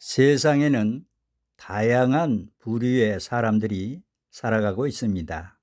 세상에는 다양한 부류의 사람들이 살아가고 있습니다.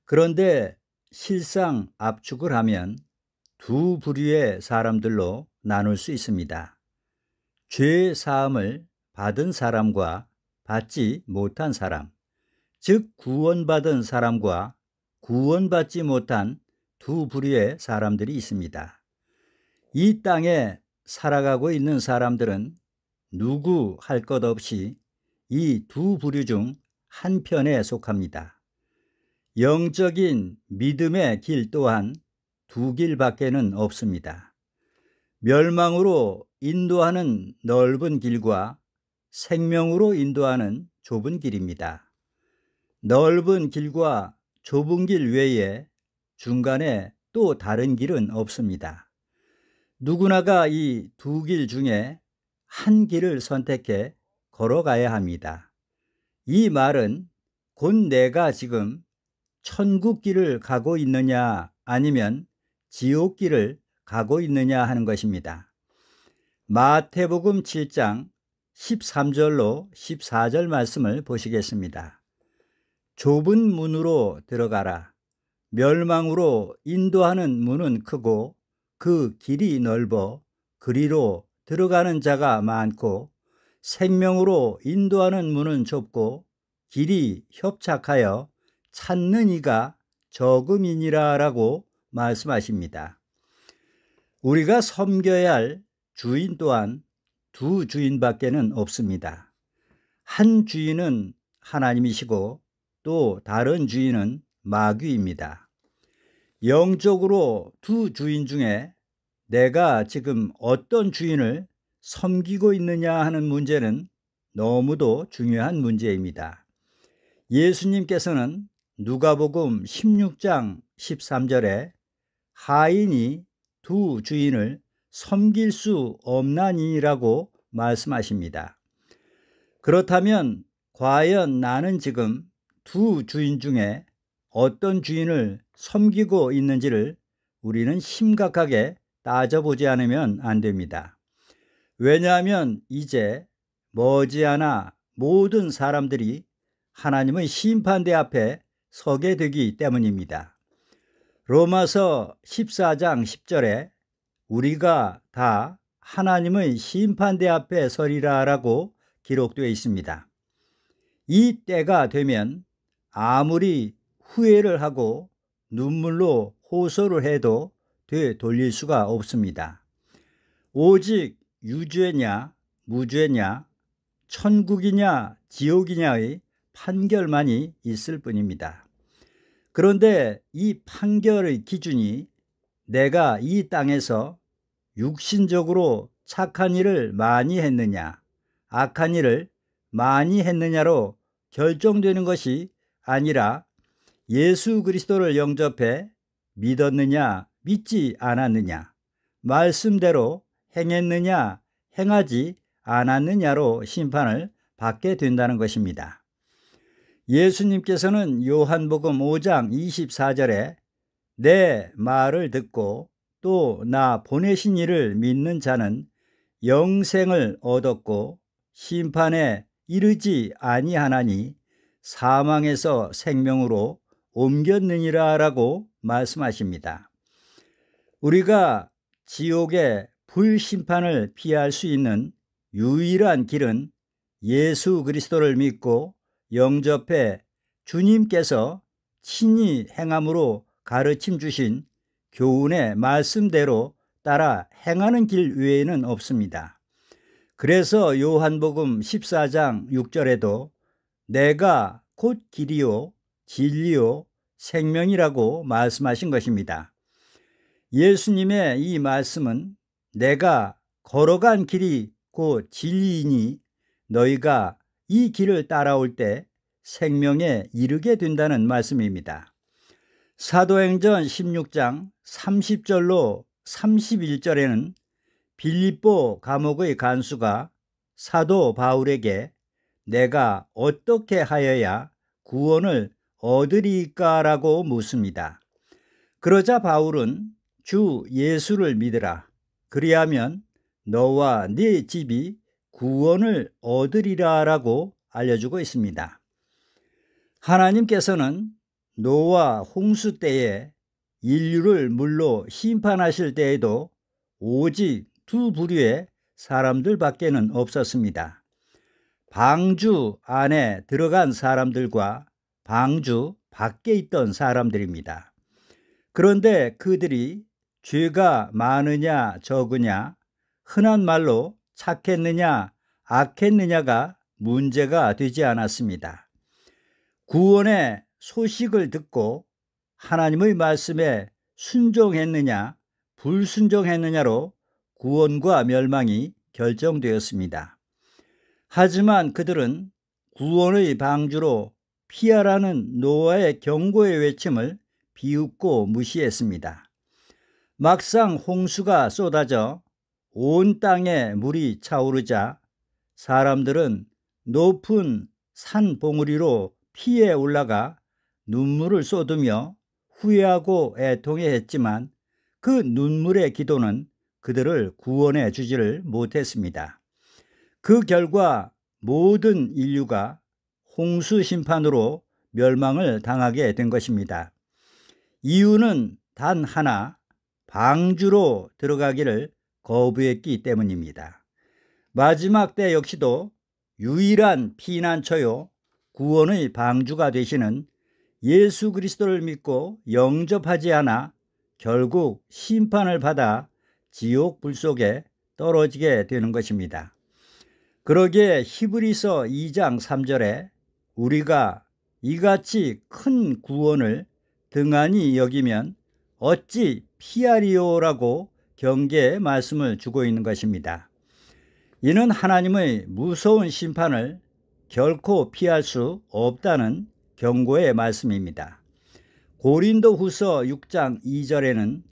그런데 실상 압축을 하면 두 부류의 사람들로 나눌 수 있습니다. 죄 사함을 받은 사람과 받지 못한 사람, 즉 구원받은 사람과 구원받지 못한 두 부류의 사람들이 있습니다. 이 땅에 살아가고 있는 사람들은 누구 할 것 없이 이 두 부류 중 한 편에 속합니다. 영적인 믿음의 길 또한 두 길밖에는 없습니다. 멸망으로 인도하는 넓은 길과 생명으로 인도하는 좁은 길입니다. 넓은 길과 좁은 길 외에 중간에 또 다른 길은 없습니다. 누구나가 이 두 길 중에 한 길을 선택해 걸어가야 합니다. 이 말은 곧 내가 지금 천국 길을 가고 있느냐 아니면 지옥 길을 가고 있느냐 하는 것입니다. 마태복음 7장 13절로 14절 말씀을 보시겠습니다. 좁은 문으로 들어가라. 멸망으로 인도하는 문은 크고 그 길이 넓어 그리로 들어가는 자가 많고 생명으로 인도하는 문은 좁고 길이 협착하여 찾는 이가 적음이니라 라고 말씀하십니다. 우리가 섬겨야 할 주인 또한 두 주인밖에는 없습니다. 한 주인은 하나님이시고 또 다른 주인은 마귀입니다. 영적으로 두 주인 중에 내가 지금 어떤 주인을 섬기고 있느냐 하는 문제는 너무도 중요한 문제입니다. 예수님께서는 누가복음 16장 13절에 하인이 두 주인을 섬길 수 없나니라고 말씀하십니다. 그렇다면 과연 나는 지금 두 주인 중에 어떤 주인을 섬기고 있는지를 우리는 심각하게 따져보지 않으면 안 됩니다. 왜냐하면 이제 머지않아 모든 사람들이 하나님의 심판대 앞에 서게 되기 때문입니다. 로마서 14장 10절에 우리가 다 하나님의 심판대 앞에 서리라 라고 기록되어 있습니다. 이 때가 되면 아무리 후회를 하고 눈물로 호소를 해도 되돌릴 수가 없습니다. 오직 유죄냐 무죄냐 천국이냐 지옥이냐의 판결만이 있을 뿐입니다. 그런데 이 판결의 기준이 내가 이 땅에서 육신적으로 착한 일을 많이 했느냐 악한 일을 많이 했느냐로 결정되는 것이 아니라 예수 그리스도를 영접해 믿었느냐 믿지 않았느냐 말씀대로 행했느냐 행하지 않았느냐로 심판을 받게 된다는 것입니다. 예수님께서는 요한복음 5장 24절에 내 말을 듣고 또 나 보내신 이를 믿는 자는 영생을 얻었고 심판에 이르지 아니하나니 사망에서 생명으로 옮겼느니라 라고 말씀하십니다. 우리가 지옥의 불심판을 피할 수 있는 유일한 길은 예수 그리스도를 믿고 영접해 주님께서 친히 행함으로 가르침 주신 교훈의 말씀대로 따라 행하는 길 외에는 없습니다. 그래서 요한복음 14장 6절에도 내가 곧 길이요 진리요 생명이라고 말씀하신 것입니다. 예수님의 이 말씀은 내가 걸어간 길이 곧 진리이니 너희가 이 길을 따라올 때 생명에 이르게 된다는 말씀입니다. 사도행전 16장 30절로 31절에는 빌립보 감옥의 간수가 사도 바울에게 내가 어떻게 하여야 구원을 얻으리까 라고 묻습니다. 그러자 바울은 주 예수를 믿으라. 그리하면 너와 네 집이 구원을 얻으리라라고 알려주고 있습니다. 하나님께서는 노아 홍수 때에 인류를 물로 심판하실 때에도 오직 두 부류의 사람들밖에는 없었습니다. 방주 안에 들어간 사람들과 방주 밖에 있던 사람들입니다. 그런데 그들이 죄가 많으냐 적으냐, 흔한 말로 착했느냐 악했느냐가 문제가 되지 않았습니다. 구원의 소식을 듣고 하나님의 말씀에 순종했느냐 불순종했느냐로 구원과 멸망이 결정되었습니다. 하지만 그들은 구원의 방주로 피하라는 노아의 경고의 외침을 비웃고 무시했습니다. 막상 홍수가 쏟아져 온 땅에 물이 차오르자 사람들은 높은 산 봉우리로 피해 올라가 눈물을 쏟으며 후회하고 애통해했지만 그 눈물의 기도는 그들을 구원해 주지를 못했습니다. 그 결과 모든 인류가 홍수 심판으로 멸망을 당하게 된 것입니다. 이유는 단 하나, 방주로 들어가기를 거부했기 때문입니다. 마지막 때 역시도 유일한 피난처요 구원의 방주가 되시는 예수 그리스도를 믿고 영접하지 않아 결국 심판을 받아 지옥 불 속에 떨어지게 되는 것입니다. 그러기에 히브리서 2장 3절에 우리가 이같이 큰 구원을 등한히 여기면 어찌 피하리요라고 경계의 말씀을 주고 있는 것입니다. 이는 하나님의 무서운 심판을 결코 피할 수 없다는 경고의 말씀입니다. 고린도후서 6장 2절에는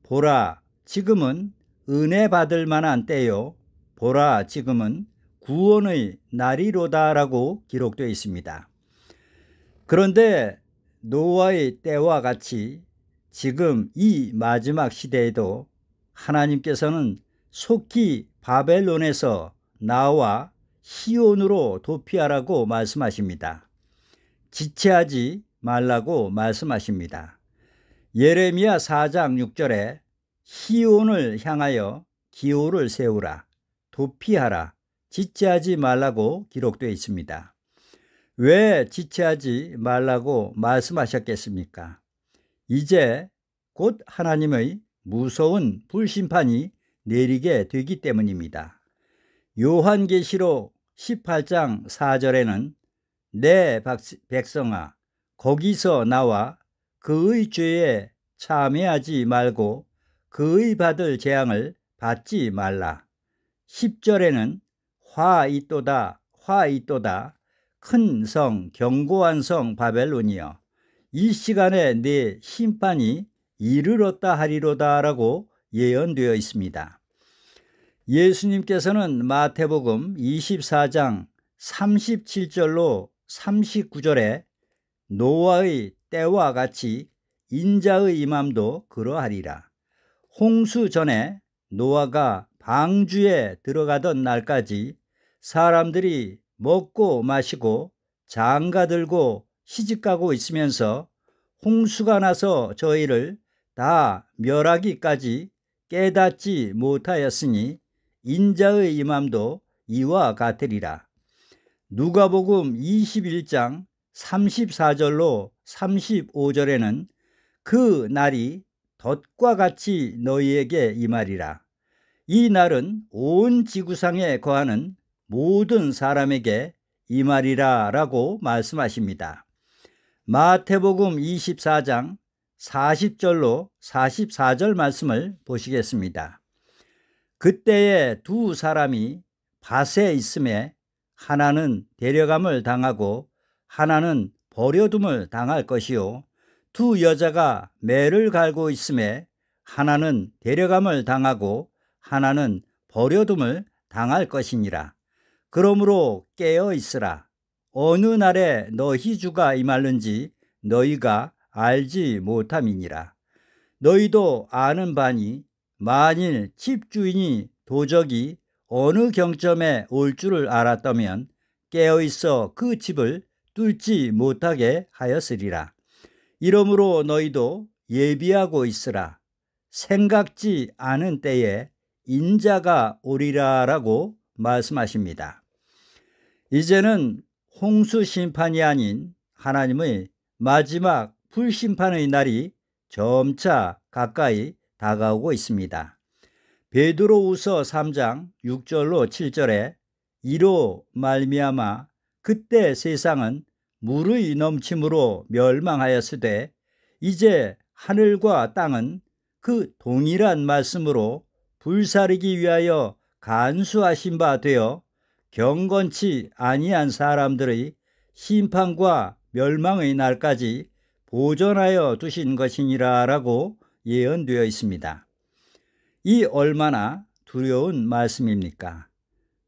보라 지금은 은혜 받을 만한 때요 보라 지금은 구원의 날이로다라고 기록되어 있습니다. 그런데 노아의 때와 같이 지금 이 마지막 시대에도 하나님께서는 속히 바벨론에서 나와 시온으로 도피하라고 말씀하십니다. 지체하지 말라고 말씀하십니다. 예레미야 4장 6절에 시온을 향하여 기호를 세우라, 도피하라, 지체하지 말라고 기록되어 있습니다. 왜 지체하지 말라고 말씀하셨겠습니까? 이제 곧 하나님의 무서운 불심판이 내리게 되기 때문입니다. 요한계시록 18장 4절에는 내 백성아 거기서 나와 그의 죄에 참회하지 말고 그의 받을 재앙을 받지 말라. 10절에는 화 있도다 화 있도다 큰 성 견고한 성 바벨론이여 이 시간에 네 심판이 이르렀다 하리로다 라고 예언되어 있습니다. 예수님께서는 마태복음 24장 37절로 39절에 노아의 때와 같이 인자의 임함도 그러하리라. 홍수 전에 노아가 방주에 들어가던 날까지 사람들이 먹고 마시고 장가들고 시집가고 있으면서 홍수가 나서 저희를 다 멸하기까지 깨닫지 못하였으니 인자의 임함도 이와 같으리라. 누가복음 21장 34절로 35절에는 그 날이 덫과 같이 너희에게 임하리라. 이 날은 온 지구상에 거하는 모든 사람에게 임하리라 라고 말씀하십니다. 마태복음 24장 40절로 44절 말씀을 보시겠습니다. 그때에 두 사람이 밭에 있음에 하나는 데려감을 당하고 하나는 버려둠을 당할 것이요 두 여자가 매를 갈고 있음에 하나는 데려감을 당하고 하나는 버려둠을 당할 것이니라. 그러므로 깨어 있으라. 어느 날에 너희 주가 임할는지 너희가 알지 못함이니라. 너희도 아는 바니 만일 집주인이 도적이 어느 경점에 올 줄을 알았다면 깨어있어 그 집을 뚫지 못하게 하였으리라. 이러므로 너희도 예비하고 있으라. 생각지 않은 때에 인자가 오리라라고 말씀하십니다. 이제는 홍수 심판이 아닌 하나님의 마지막 불심판의 날이 점차 가까이 다가오고 있습니다. 베드로후서 3장 6절로 7절에 이로 말미암아 그때 세상은 물의 넘침으로 멸망하였으되 이제 하늘과 땅은 그 동일한 말씀으로 불사르기 위하여 간수하신 바 되어 경건치 아니한 사람들의 심판과 멸망의 날까지 보존하여 두신 것이니라 라고 예언되어 있습니다. 이 얼마나 두려운 말씀입니까?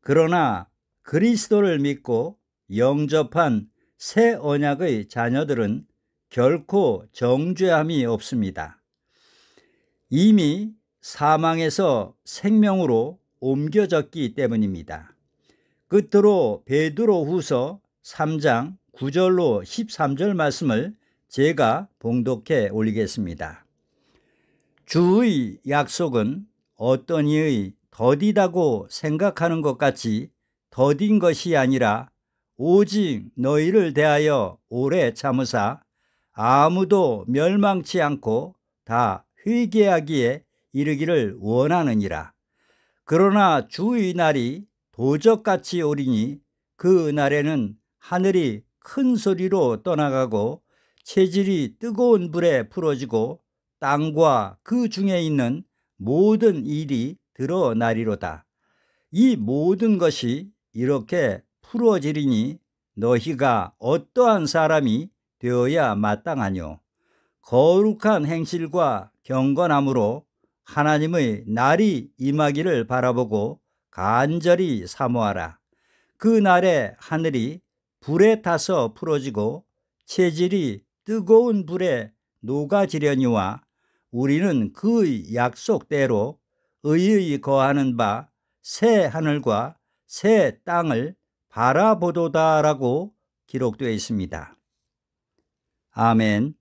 그러나 그리스도를 믿고 영접한 새 언약의 자녀들은 결코 정죄함이 없습니다. 이미 사망에서 생명으로 옮겨졌기 때문입니다. 끝으로 베드로후서 3장 9절로 13절 말씀을 제가 봉독해 올리겠습니다. 주의 약속은 어떤 이의 더디다고 생각하는 것 같이 더딘 것이 아니라 오직 너희를 대하여 오래 참으사 아무도 멸망치 않고 다 회개하기에 이르기를 원하느니라. 그러나 주의 날이 도적같이 오리니 그 날에는 하늘이 큰 소리로 떠나가고 체질이 뜨거운 불에 풀어지고 땅과 그 중에 있는 모든 일이 드러나리로다. 이 모든 것이 이렇게 풀어지리니 너희가 어떠한 사람이 되어야 마땅하뇨. 거룩한 행실과 경건함으로 하나님의 날이 임하기를 바라보고 간절히 사모하라. 그 날에 하늘이 불에 타서 풀어지고 체질이 뜨거운 불에 녹아지려니와 우리는 그 약속대로 의의 거하는 바 새 하늘과 새 땅을 바라보도다라고 기록되어 있습니다. 아멘.